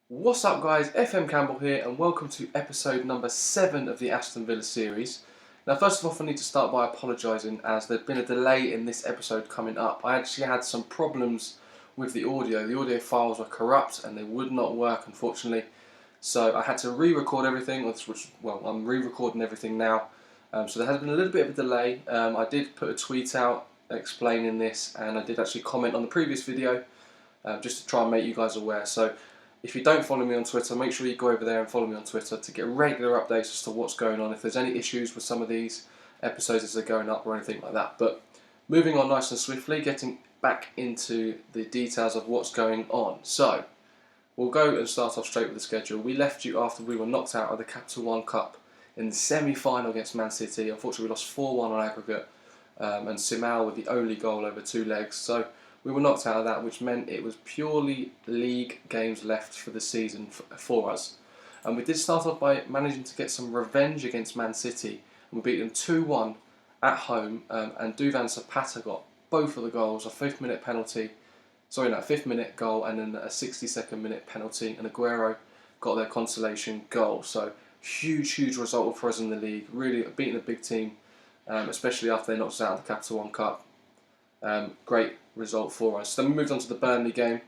What's up guys, FM Campbell here and welcome to episode number 7 of the Aston Villa series. Now first of all I need to start by apologising as there's been a delay in this episode coming up. I actually had some problems with the audio files were corrupt and they would not work unfortunately. So I had to re-record everything, I'm re-recording everything now. So there has been a little bit of a delay. I did put a tweet out explaining this and I did actually comment on the previous video just to try and make you guys aware. So if you don't follow me on Twitter, make sure you go over there and follow me on Twitter to get regular updates as to what's going on, if there's any issues with some of these episodes as they're going up or anything like that. But moving on nice and swiftly, getting back into the details of what's going on. So, we'll go and start off straight with the schedule. We left you after we were knocked out of the Capital One Cup in the semi-final against Man City. Unfortunately, we lost 4-1 on aggregate, and Simao with the only goal over 2 legs. So, we were knocked out of that, which meant it was purely league games left for the season for us. And we did start off by managing to get some revenge against Man City. And we beat them 2-1 at home, and Duvan Zapata got both of the goals, a 5th minute goal and then a 62nd minute penalty, and Aguero got their consolation goal. So huge result for us in the league, really beating a big team, especially after they knocked us out of the Capital One Cup. Great result for us. Then we moved on to the Burnley game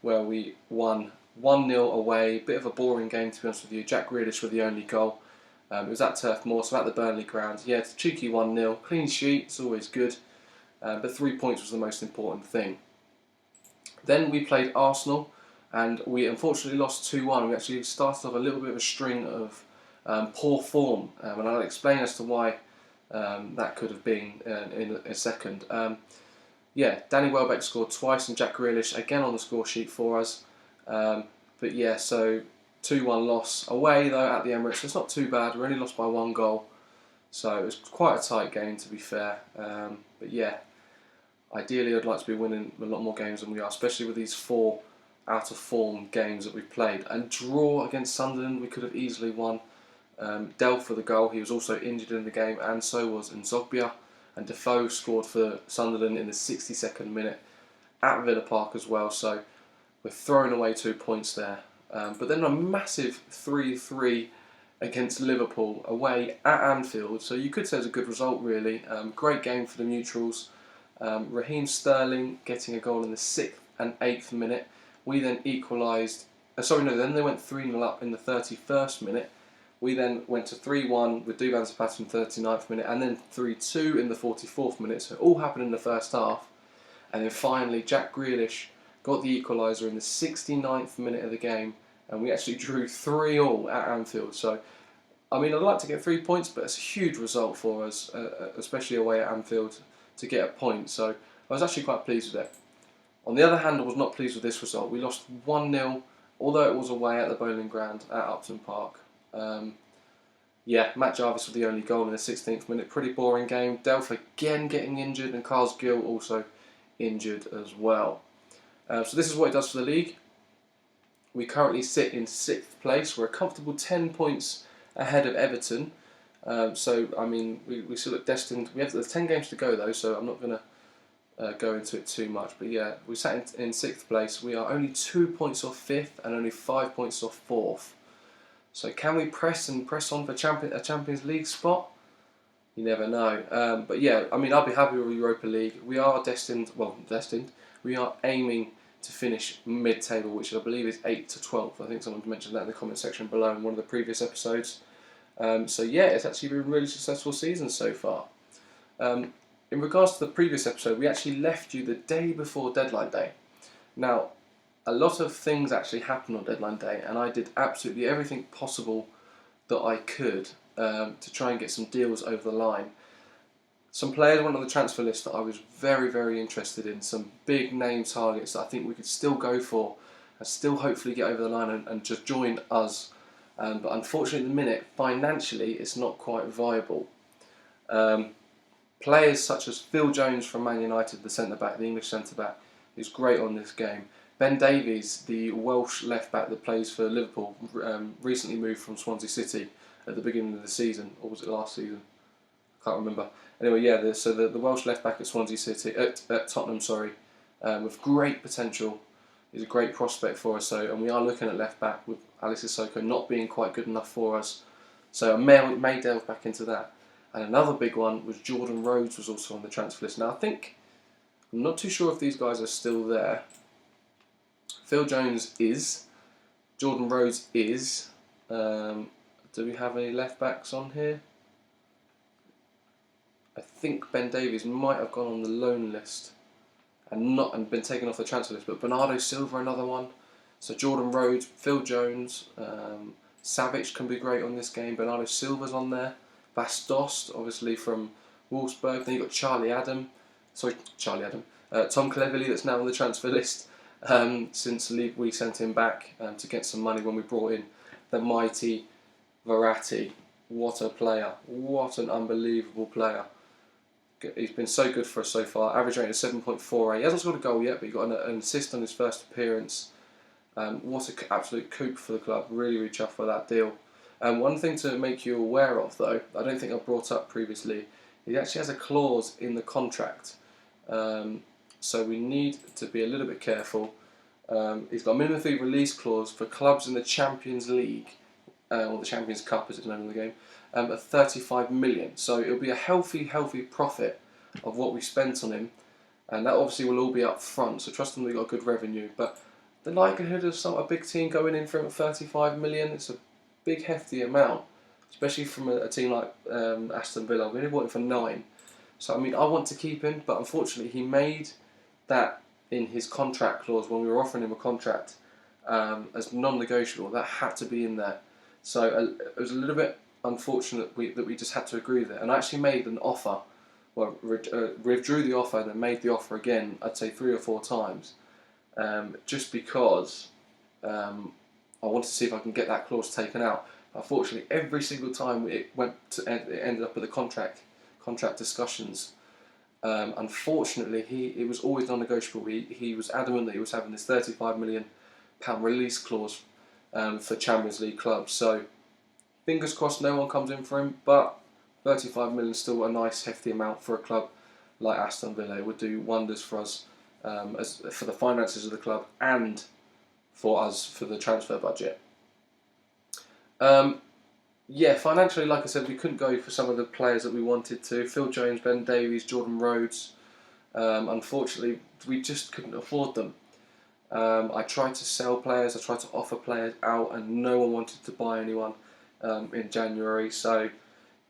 where we won 1-0 away. Bit of a boring game to be honest with you. Jack Grealish with the only goal. It was at Turf Moor, so at the Burnley ground. Yeah, it's a cheeky 1-0. Clean sheet, it's always good. But 3 points was the most important thing. Then we played Arsenal and we unfortunately lost 2-1. We actually started off a little bit of a string of poor form, and I'll explain as to why that could have been in a second. Danny Welbeck scored twice and Jack Grealish again on the score sheet for us. But yeah, so 2-1 loss away though at the Emirates. So it's not too bad. We only lost by 1 goal. So it was quite a tight game to be fair. But yeah, ideally I'd like to be winning a lot more games than we are, especially with these 4 out of form games that we've played. And draw against Sunderland, we could have easily won. Delph for the goal, he was also injured in the game, and so was Nzogbia. And Defoe scored for Sunderland in the 62nd minute at Villa Park as well, so we're throwing away 2 points there. But then a massive 3-3 against Liverpool away at Anfield, so you could say it's a good result really. Great game for the neutrals. Raheem Sterling getting a goal in the 6th and 8th minute. We then equalised, then they went 3-0 up in the 31st minute. We then went to 3-1 with Duvan Zapata in the 39th minute and then 3-2 in the 44th minute. So it all happened in the first half. And then finally Jack Grealish got the equaliser in the 69th minute of the game, and we actually drew 3-3 at Anfield. So, I mean, I'd like to get 3 points, but it's a huge result for us, especially away at Anfield, to get a point. So I was actually quite pleased with it. On the other hand, I was not pleased with this result. We lost 1-0, although it was away at the Bowling Ground at Upton Park. Matt Jarvis with the only goal in the 16th minute. Pretty boring game. Delph again getting injured, and Carles Gill also injured as well. So this is what it does for the league. We currently sit in 6th place. We're a comfortable 10 points ahead of Everton. So I mean, we still look destined. There's 10 games to go though, so I'm not going to go into it too much. But yeah, we sat in 6th place. We are only 2 points off 5th and only 5 points off 4th. So can we press on for a Champions League spot? You never know. But yeah, I mean, I'll be happy with Europa League. We are destined. We are aiming to finish mid-table, which I believe is 8th to 12th. I think someone mentioned that in the comment section below in one of the previous episodes. So yeah, it's actually been a really successful season so far. In regards to the previous episode, we actually left you the day before deadline day. Now, a lot of things actually happened on deadline day, and I did absolutely everything possible that I could to try and get some deals over the line. Some players went on the transfer list that I was very interested in, some big name targets that I think we could still go for and still hopefully get over the line and just join us. But unfortunately at the minute, financially, it's not quite viable. Players such as Phil Jones from Man United, the English centre-back, is great on this game. Ben Davies, the Welsh left-back that plays for Liverpool, recently moved from Swansea City at the beginning of the season, or was it last season? I can't remember. Anyway, yeah, the Welsh left-back at Tottenham, with great potential. He's a great prospect for us. So, and we are looking at left back with Alex Sissoko not being quite good enough for us. So I may delve back into that. And another big one was Jordan Rhodes was also on the transfer list. Now I'm not too sure if these guys are still there. Phil Jones is. Jordan Rhodes is. Do we have any left backs on here? I think Ben Davies might have gone on the loan list and been taken off the transfer list. But Bernardo Silva, another one. So Jordan Rhodes, Phil Jones, Savic can be great on this game. Bernardo Silva's on there. Bas Dost, obviously from Wolfsburg. Then you've got Tom Cleverley, that's now on the transfer list since we sent him back to get some money when we brought in the mighty Verratti. What a player. What an unbelievable player. He's been so good for us so far. Average rating of 7.48. He hasn't scored a goal yet, but he got an assist on his first appearance. What an absolute coup for the club. Really, really chuffed for that deal. One thing to make you aware of, though, I don't think I brought up previously, he actually has a clause in the contract. So we need to be a little bit careful. He's got a minimum fee release clause for clubs in the Champions League, or the Champions Cup as it's known in the game, at 35 million. So it'll be a healthy profit of what we spent on him, and that obviously will all be up front. So trust them, we've got good revenue. But the likelihood of a big team going in for him at 35 million, it's a big hefty amount, especially from a team like Aston Villa. We only bought him for 9. So I mean, I want to keep him, but unfortunately he made that in his contract clause when we were offering him a contract as non-negotiable. That had to be in there. So it was a little bit unfortunate that we just had to agree with it. And I actually made an offer, withdrew the offer and then made the offer again, I'd say 3 or 4 times, just because I wanted to see if I can get that clause taken out. Unfortunately, every single time it ended up with the contract discussions. Unfortunately, it was always non-negotiable. He was adamant that he was having this £35 million release clause for Champions League clubs. So fingers crossed no one comes in for him, but 35 million is still a nice hefty amount for a club like Aston Villa. It would do wonders for us for the finances of the club and for us for the transfer budget. Financially, like I said, we couldn't go for some of the players that we wanted to. Phil Jones, Ben Davies, Jordan Rhodes. Unfortunately, we just couldn't afford them. I tried to sell players, I tried to offer players out, and no one wanted to buy anyone in January. So,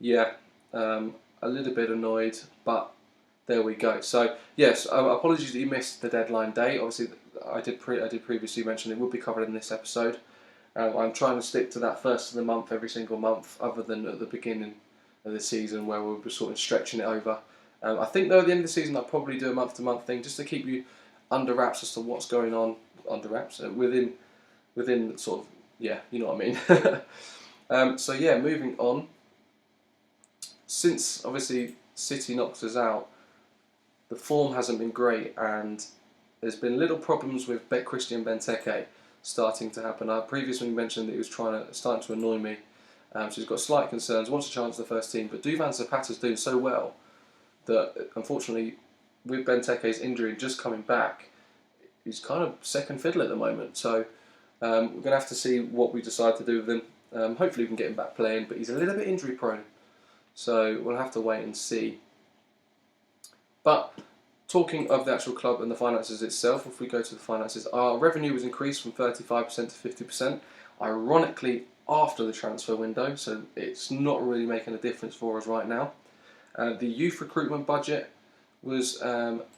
a little bit annoyed, but there we go. So, yes, apologies that you missed the deadline date. Obviously, I did previously mention it would be covered in this episode. I'm trying to stick to that first of the month every single month, other than at the beginning of the season where we'll be sort of stretching it over. I think though at the end of the season I'll probably do a month-to-month thing just to keep you under wraps as to what's going on within sort of, you know what I mean. Moving on. Since obviously City knocked us out, the form hasn't been great, and there's been little problems with Christian Benteke starting to happen. I previously mentioned that he was starting to annoy me, so he's got slight concerns. Wants a chance in the first team, but Duvan Zapata's doing so well that unfortunately, with Benteke's injury just coming back, he's kind of second fiddle at the moment. So we're going to have to see what we decide to do with him. Hopefully we can get him back playing, but he's a little bit injury prone, so we'll have to wait and see. But talking of the actual club and the finances itself, if we go to the finances, our revenue was increased from 35% to 50%, ironically after the transfer window, so it's not really making a difference for us right now. The youth recruitment budget was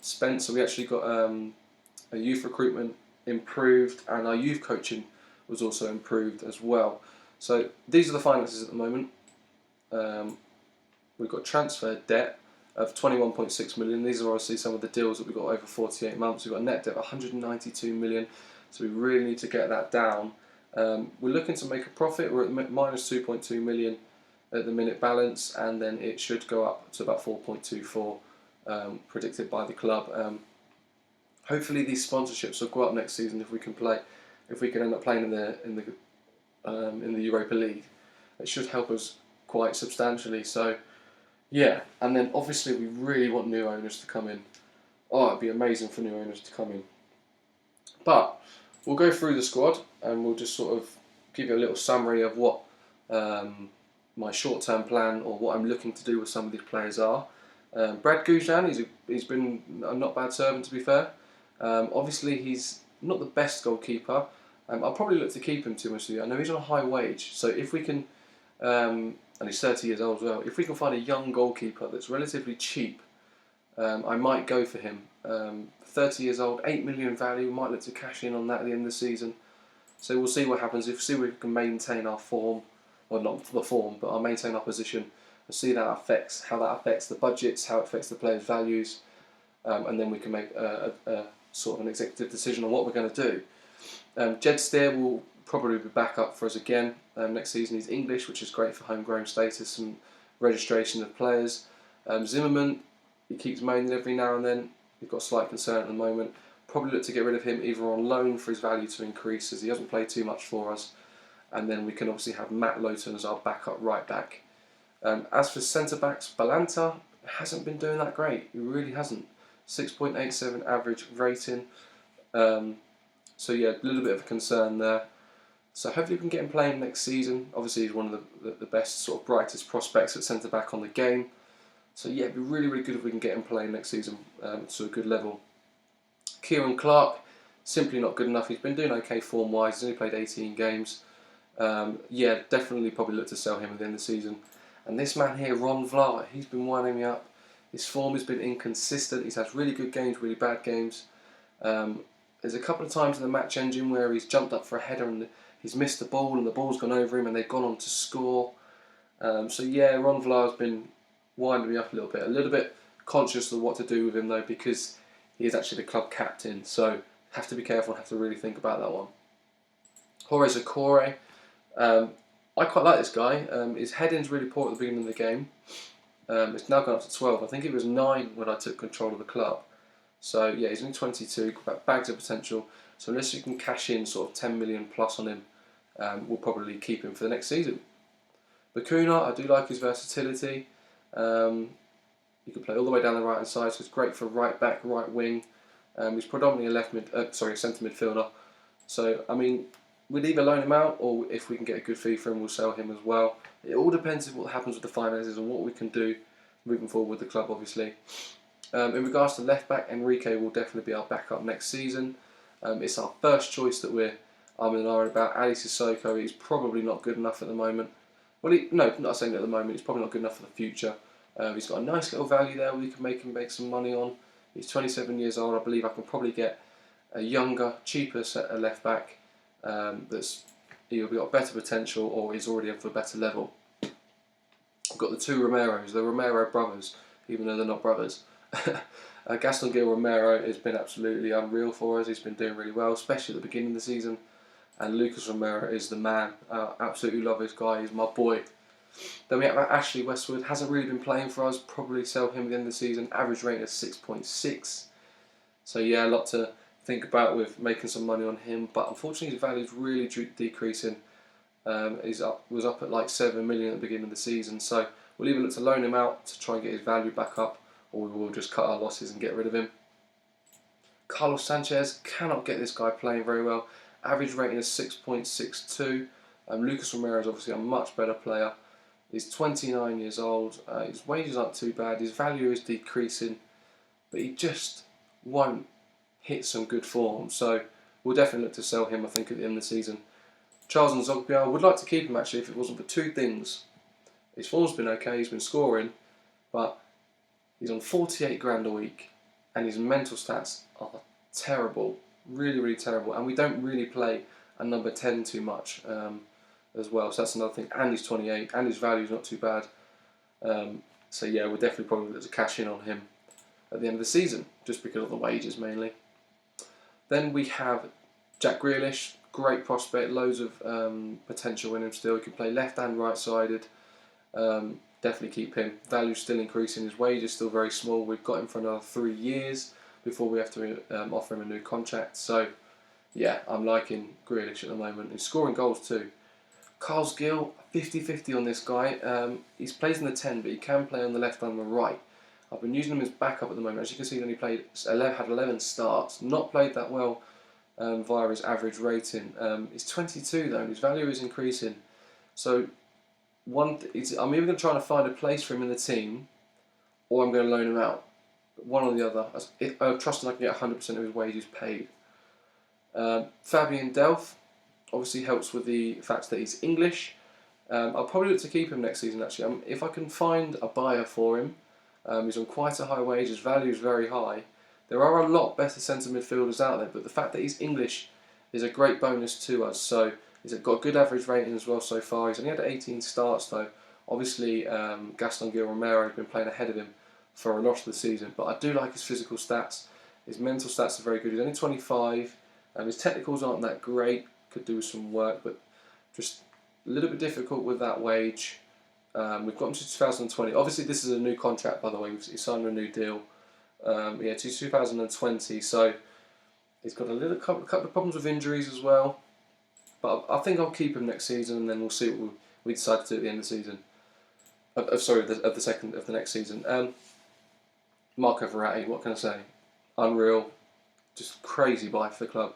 spent, so we actually got a youth recruitment improved, and our youth coaching was also improved as well. So these are the finances at the moment. We've got transfer debt of 21.6 million. These are obviously some of the deals that we got over 48 months. We've got a net debt of 192 million, so we really need to get that down. We're looking to make a profit. We're at minus 2.2 million at the minute balance, and then it should go up to about 4.24 predicted by the club. Hopefully these sponsorships will go up next season if we can end up playing in the Europa League. It should help us quite substantially. So yeah, and then obviously we really want new owners to come in. Oh, it'd be amazing for new owners to come in. But we'll go through the squad and we'll just sort of give you a little summary of what my short-term plan or what I'm looking to do with some of these players are. Brad Guzan, he's been a not bad servant, to be fair. Obviously, he's not the best goalkeeper. I'll probably look to keep him, to be honest with you. I know he's on a high wage, so if we can, and he's 30 years old as well, if we can find a young goalkeeper that's relatively cheap, I might go for him. 30 years old, 8 million value, we might look to cash in on that at the end of the season. So we'll see what happens. See if we can maintain our form, well, not the form, but I'll maintain our position, and see how that affects the budgets, how it affects the players' values, and then we can make a sort of an executive decision on what we're going to do. Jed Steer will probably be back up for us again next season. He's English, which is great for homegrown status and registration of players. Zimmerman, he keeps moaning every now and then. We've got a slight concern at the moment. Probably look to get rid of him either on loan for his value to increase, as he hasn't played too much for us, and then we can obviously have Matt Lowton as our backup right back. As for centre backs, Balanta hasn't been doing that great. He really hasn't. 6.87 average rating. So yeah, a little bit of a concern there. So hopefully we can get him playing next season. Obviously he's one of the best, sort of brightest prospects at centre back on the game. So yeah, it'd be really, really good if we can get him playing next season to a good level. Kieran Clark, simply not good enough. He's been doing okay form-wise. He's only played 18 games. Yeah, definitely probably look to sell him at the end of the season. And this man here, Ron Vlaar, he's been winding me up. His form has been inconsistent. He's had really good games, really bad games. There's a couple of times in the match engine where he's jumped up for a header and he's missed the ball and the ball's gone over him and they've gone on to score. So yeah, Ron Vlaar's been winding me up a little bit conscious of what to do with him though, because he is actually the club captain, so have to be careful and have to really think about that one. Horace Okore, I quite like this guy. His heading's really poor at the beginning of the game. It's now gone up to 12. I think it was 9 when I took control of the club. So yeah, he's only 22, got bags of potential. So unless you can cash in sort of 10 million plus on him, we'll probably keep him for the next season. Bakuna, I do like his versatility. He can play all the way down the right hand side, so it's great for right back, right wing. He's predominantly a centre midfielder. So I mean, we'd either loan him out, or if we can get a good fee for him, we'll sell him as well. It all depends on what happens with the finances and what we can do moving forward with the club, obviously. In regards to left back, Enrique will definitely be our backup next season. It's our first choice that we're and ahhing about. Ali Sissoko, he's probably not good enough at the moment. Well, not saying at the moment, he's probably not good enough for the future. He's got a nice little value there we can make some money on. He's 27 years old. I believe I can probably get a younger, cheaper set of left back that's either got better potential or is already up for a better level. We've got the two Romeros, the Romero brothers, even though they're not brothers. Gaston Gil Romero has been absolutely unreal for us. He's been doing really well, especially at the beginning of the season. And Lucas Romero is the man. I absolutely love this guy. He's my boy. Then we have Ashley Westwood. Hasn't really been playing for us. Probably sell him at the end of the season. Average rating is 6.6. So yeah, a lot to think about with making some money on him. But unfortunately, his value is really decreasing. Was up at like 7 million at the beginning of the season. So we'll either look to loan him out to try and get his value back up, or we will just cut our losses and get rid of him. Carlos Sanchez, cannot get this guy playing very well. Average rating is 6.62. Lucas Romero is obviously a much better player. He's 29 years old. His wages aren't too bad. His value is decreasing, but he just won't hit some good form. So we'll definitely look to sell him, I think, at the end of the season. Charles Nzogbia, I would like to keep him actually if it wasn't for two things. His form's been okay, he's been scoring, but he's on 48 grand a week and his mental stats are terrible, really, really terrible. And we don't really play a number 10 too much as well, so that's another thing. And he's 28 and his value's not too bad. So yeah, we'll definitely probably look to cash in on him at the end of the season, just because of the wages mainly. Then we have Jack Grealish. Great prospect, loads of potential in him still. He can play left and right sided. Definitely keep him. Value's still increasing. His wage is still very small. We've got him for another 3 years before we have to offer him a new contract. So yeah, I'm liking Grealish at the moment. He's scoring goals too. Carles Gil, 50-50 on this guy. He plays in the 10, but he can play on the left and the right. I've been using him as backup at the moment. As you can see, he only had 11 starts. Not played that well via his average rating. He's 22 though, and his value is increasing. So I'm either going to try to find a place for him in the team, or I'm going to loan him out. One or the other. I'm trusting I can get 100% of his wages paid. Fabian Delph obviously helps with the fact that he's English. I'll probably look to keep him next season actually. If I can find a buyer for him, he's on quite a high wage, his value is very high. There are a lot better centre midfielders out there, but the fact that he's English is a great bonus to us. So he's got a good average rating as well so far. He's only had 18 starts though. Obviously, Gaston Gil Romero has been playing ahead of him for a lot of the season, but I do like his physical stats. His mental stats are very good. He's only 25. His technicals aren't that great. Could do with some work, but just a little bit difficult with that wage. We've got him to 2020. Obviously, this is a new contract, by the way. He's signed a new deal. To 2020. So he's got a couple of problems with injuries as well. But I think I'll keep him next season, and then we'll see what we decide to do at the end of the season. Of the next season. Marco Verratti, what can I say? Unreal, just crazy buy for the club.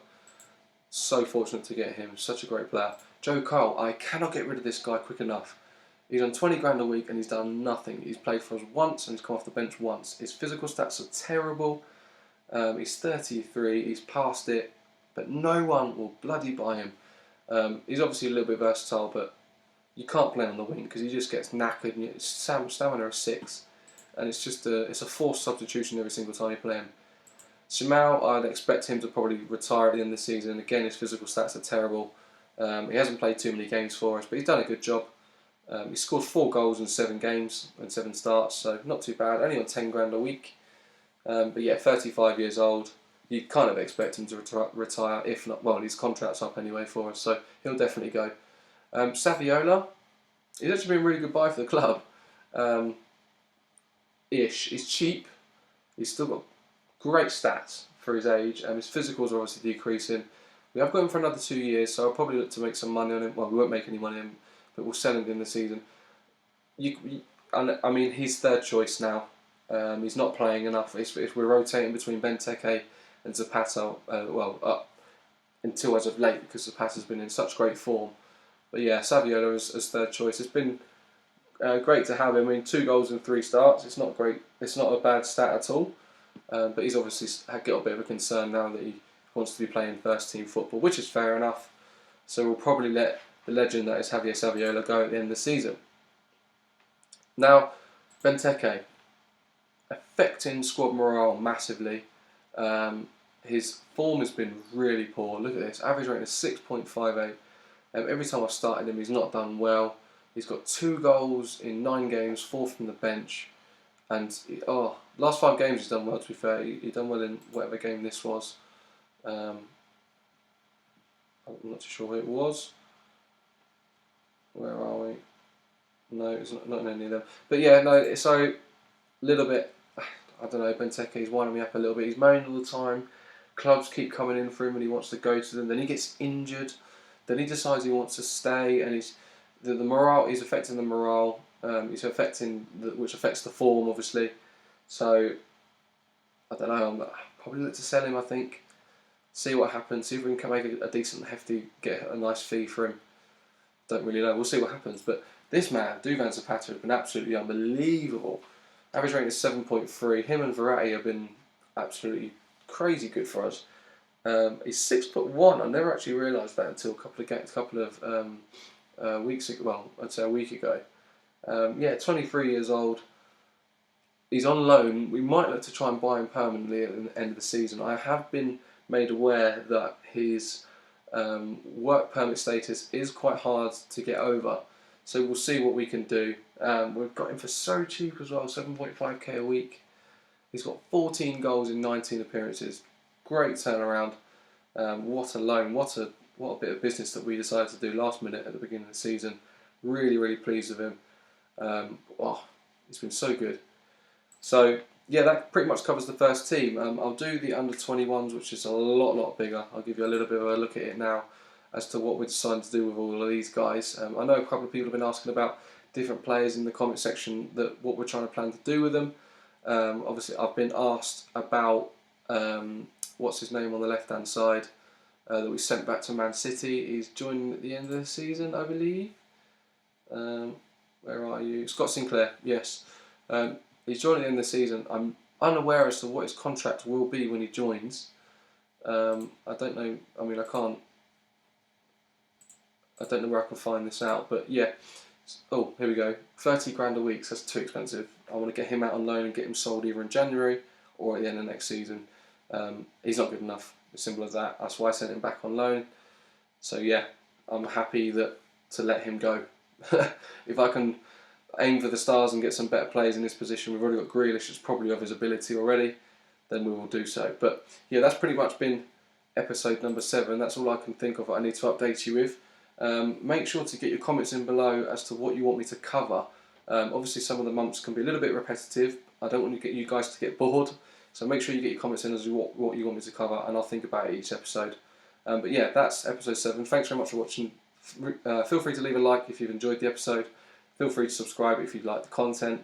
So fortunate to get him. Such a great player. Joe Cole, I cannot get rid of this guy quick enough. He's on 20 grand a week and he's done nothing. He's played for us once and he's come off the bench once. His physical stats are terrible. He's 33. He's past it, but no one will bloody buy him. He's obviously a little bit versatile, but you can't play him on the wing because he just gets knackered. And his stamina is 6, and it's a forced substitution every single time you play him. Simao, I'd expect him to probably retire at the end of the season. Again, his physical stats are terrible. He hasn't played too many games for us, but he's done a good job. He scored 4 goals in 7 games and 7 starts, so not too bad. Only on 10 grand a week. But yeah, 35 years old. You'd kind of expect him to retire, if not, well, his contract's up anyway for us, so he'll definitely go. Saviola, he's actually been a really good buy for the club. He's cheap. He's still got great stats for his age. His physicals are obviously decreasing. We have got him for another 2 years, so I'll probably look to make some money on him. Well, we won't make any money on him, but we'll sell him in the season. I mean, he's third choice now. He's not playing enough. If we're rotating between Benteke and Zapata, until as of late, because Zapata's been in such great form. But yeah, Saviola as third choice. It's been great to have him. I mean, 2 goals in 3 starts. It's not great. It's not a bad stat at all. But he's obviously got a bit of a concern now that he wants to be playing first team football, which is fair enough. So we'll probably let the legend that is Javier Saviola go at the end of the season. Now, Benteke, affecting squad morale massively. His form has been really poor. Look at this, average rating is 6.58. Every time I've started him, he's not done well. He's got 2 goals in 9 games, 4 from the bench. And last 5 games he's done well, to be fair. He done well in whatever game this was. I'm not too sure where it was. Where are we? No, it's not in any of them. But yeah, no, so a little bit, I don't know, Benteke's winding me up a little bit. He's moaning all the time. Clubs keep coming in for him and he wants to go to them. Then he gets injured. Then he decides he wants to stay, and the morale, he's affecting the morale. He's affecting which affects the form, obviously. So I don't know. I'm probably look to sell him. I think. See what happens. See if we can make a decent, hefty, get a nice fee for him. Don't really know. We'll see what happens. But this man, Duvan Zapata, has been absolutely unbelievable. Average rating is 7.3. Him and Verratti have been absolutely crazy good for us. He's 6'1". I never actually realised that until a couple of weeks ago. Well, I'd say a week ago. 23 years old. He's on loan. We might look to try and buy him permanently at the end of the season. I have been made aware that his work permit status is quite hard to get over. So we'll see what we can do. We've got him for so cheap as well, 7.5k a week. He's got 14 goals in 19 appearances. Great turnaround. What a loan. What a bit of business that we decided to do last minute at the beginning of the season. Really, really pleased with him. He's been so good. So yeah, that pretty much covers the first team. I'll do the under 21s, which is a lot bigger. I'll give you a little bit of a look at it now as to what we're deciding to do with all of these guys. I know a couple of people have been asking about different players in the comment section, that what we're trying to plan to do with them. Obviously, I've been asked about what's his name on the left hand side. that we sent back to Man City. He's joining at the end of the season, I believe. Where are you? Scott Sinclair, yes. He's joining at the end of the season. I'm unaware as to what his contract will be when he joins. I don't know. I mean, I don't know where I can find this out, but yeah. Oh, here we go. 30 grand a week, so that's too expensive. I want to get him out on loan and get him sold either in January or at the end of next season. He's not good enough. As simple as that. That's why I sent him back on loan. So yeah, I'm happy to let him go. If I can aim for the stars and get some better players in this position, we've already got Grealish, it's probably of his ability already, then we will do so. But yeah, that's pretty much been episode number 7. That's all I can think of I need to update you with. Make sure to get your comments in below as to what you want me to cover. Obviously some of the months can be a little bit repetitive. I don't want to get you guys to get bored, so make sure you get your comments in as to what you want me to cover, and I'll think about it each episode. But yeah, that's episode 7. Thanks very much for watching. Feel free to leave a like if you've enjoyed the episode. Feel free to subscribe if you like the content.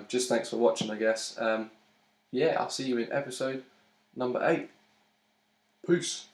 Just thanks for watching, I guess. Yeah, I'll see you in episode number 8. Peace.